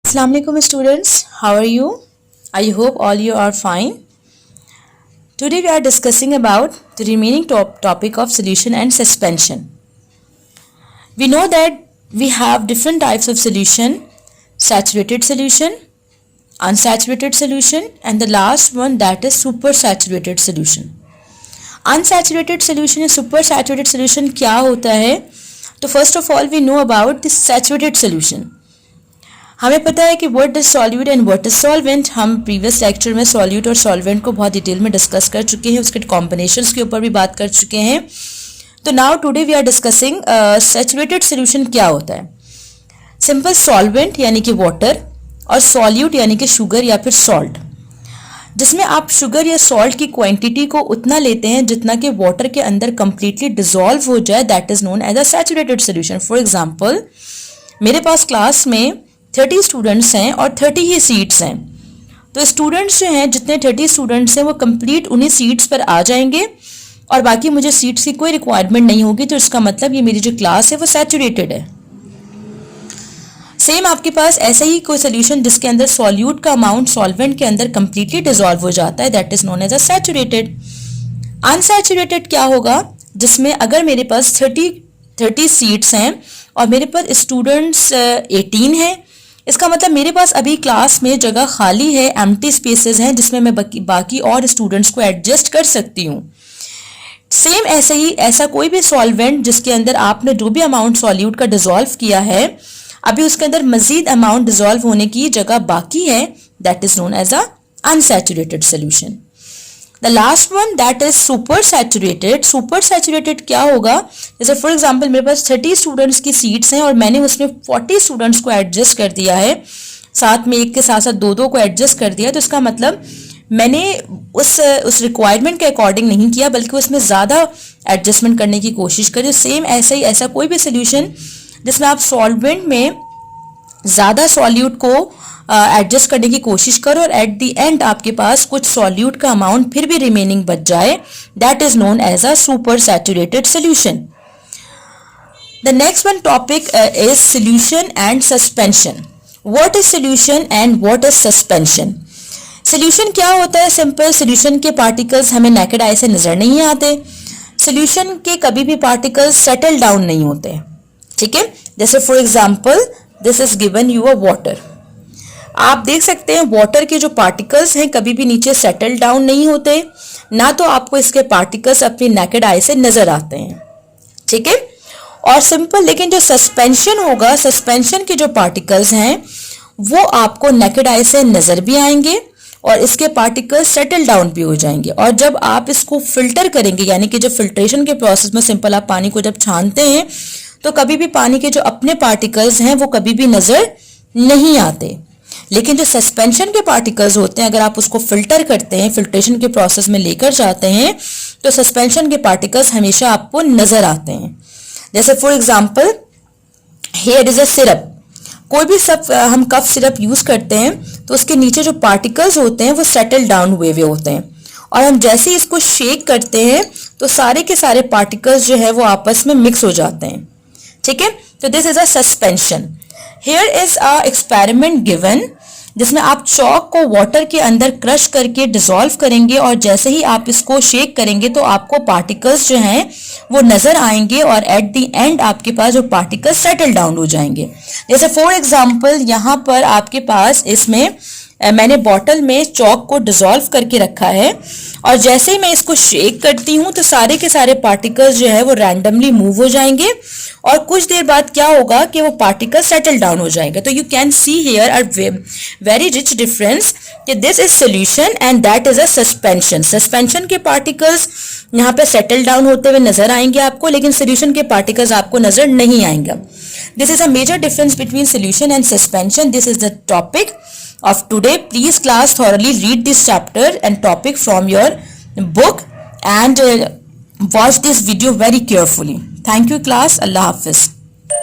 Assalamualaikum students, how are you? I hope all you are fine. Today we are discussing about the remaining topic of solution and suspension. We know that we have different types of solution: saturated solution, unsaturated solution, and the last one, that is supersaturated solution. Unsaturated solution या supersaturated solution क्या होता है? तो first of all we know about the saturated solution. हमें पता है कि what is solute and what is solvent. हम प्रीवियस लेक्चर में सॉल्यूट और सॉल्वेंट को बहुत डिटेल में डिस्कस कर चुके हैं, उसके कॉम्बिनेशंस के ऊपर भी बात कर चुके हैं. तो now today we are discussing saturated solution क्या होता है. सिंपल सॉल्वेंट यानी कि वाटर और सॉल्यूट यानी कि शुगर या फिर सॉल्ट, जिसमें आप शुगर या सॉल्ट की क्वांटिटी को उतना लेते हैं जितना कि वाटर के अंदर कंप्लीटली डिसॉल्व हो जाए. That is known as a saturated solution. For example, मेरे पास क्लास में 30 स्टूडेंट्स हैं और 30 ही सीट्स हैं. तो स्टूडेंट्स जो हैं, जितने 30 स्टूडेंट्स हैं, वो कंप्लीट उन्हीं सीट्स पर आ जाएंगे और बाकी मुझे सीट्स की कोई रिक्वायरमेंट नहीं होगी. तो इसका मतलब ये मेरी जो क्लास है वो सैचुरेटेड है. सेम आपके पास ऐसा ही कोई सोल्यूशन जिसके अंदर सॉल्यूट का अमाउंट सॉल्वेंट के अंदर कंप्लीटली डिसॉल्व हो जाता है, that is known as a saturated. Unsaturated क्या होगा? जिसमें अगर मेरे पास 30 सीट्स हैं और मेरे पास स्टूडेंट्स 18 हैं, इसका मतलब मेरे पास अभी क्लास में जगह खाली है, एम्प्टी स्पेसेस हैं जिसमें मैं बाकी और स्टूडेंट्स को एडजस्ट कर सकती हूँ. सेम ऐसे ही ऐसा कोई भी सॉल्वेंट जिसके अंदर आपने जो भी अमाउंट सॉल्यूट का डिसॉल्व किया है, अभी उसके अंदर मजीद अमाउंट डिसॉल्व होने की जगह बाकी है, that is known as a unsaturated solution. The last one, that is super saturated. Super saturated क्या होगा? जैसे फॉर एग्जांपल मेरे पास 30 स्टूडेंट्स की सीट्स हैं और मैंने उसमें 40 स्टूडेंट्स को एडजस्ट कर दिया है, साथ में एक के साथ साथ दो को एडजस्ट कर दिया. तो इसका मतलब मैंने उस रिक्वायरमेंट के अकॉर्डिंग नहीं किया, बल्कि उसमें ज़्यादा एडजस्टमेंट करने की कोशिश करी. सेम ऐसा ही ऐसा कोई भी सोल्यूशन जिसमें आप सॉल्वेंट में ज़्यादा सॉल्यूट को एडजस्ट करने की कोशिश करो और एट द एंड आपके पास कुछ सॉल्यूट का अमाउंट फिर भी रिमेनिंग बच जाए, that is known as a super saturated solution. The next one topic is solution and suspension. What is solution and what is suspension? Solution क्या होता है? सिंपल, सोल्यूशन के पार्टिकल्स हमें नेकेड आई से नजर नहीं आते. सोल्यूशन के कभी भी पार्टिकल्स सेटल डाउन नहीं होते. ठीक है, जैसे for example this is given you a water. आप देख सकते हैं वाटर के जो पार्टिकल्स हैं कभी भी नीचे सेटल डाउन नहीं होते, ना तो आपको इसके पार्टिकल्स अपनी नेकेड आई से नजर आते हैं. ठीक है, और सिंपल, लेकिन जो सस्पेंशन होगा, सस्पेंशन के जो पार्टिकल्स हैं वो आपको नेकेड आई से नजर भी आएंगे और इसके पार्टिकल्स सेटल डाउन भी हो जाएंगे. और जब आप इसको फिल्टर करेंगे, यानी कि जब फिल्ट्रेशन के प्रोसेस में सिंपल आप पानी को जब छानते हैं, तो कभी भी पानी के जो अपने पार्टिकल्स हैं वो कभी भी नजर नहीं आते. लेकिन जो सस्पेंशन के पार्टिकल्स होते हैं, अगर आप उसको फिल्टर करते हैं, फिल्ट्रेशन के प्रोसेस में लेकर जाते हैं, तो सस्पेंशन के पार्टिकल्स हमेशा आपको नजर आते हैं. जैसे for example, here is a syrup. कोई भी हम कफ सिरप यूज करते हैं तो उसके नीचे जो पार्टिकल्स होते हैं वो सेटल डाउन हुए होते हैं, और हम जैसे ही इसको शेक करते हैं तो सारे के सारे पार्टिकल्स जो है वो आपस में मिक्स हो जाते हैं. ठीक है, तो this is a suspension. Here is a experiment given, जिसमें आप चॉक को वाटर के अंदर क्रश करके डिसॉल्व करेंगे और जैसे ही आप इसको शेक करेंगे तो आपको पार्टिकल्स जो हैं वो नजर आएंगे और एट द एंड आपके पास जो पार्टिकल्स सेटल डाउन हो जाएंगे. जैसे फॉर एग्जांपल यहाँ पर आपके पास इसमें मैंने बॉटल में चॉक को डिसॉल्व करके रखा है और जैसे ही मैं इसको शेक करती हूँ तो सारे के सारे पार्टिकल्स जो है वो रैंडमली मूव हो जाएंगे और कुछ देर बाद क्या होगा कि वो पार्टिकल सेटल डाउन हो जाएंगे. तो you can see here a very rich difference कि this is solution and that is a suspension. Suspension के पार्टिकल्स यहाँ पे सेटल डाउन होते हुए नजर आएंगे आपको, लेकिन सोल्यूशन के पार्टिकल्स आपको नजर नहीं आएंगे. This is a major difference between solution and suspension. This is the topic of today. Please class thoroughly read this chapter and topic from your book and watch this video very carefully. Thank you class. Allah Hafiz.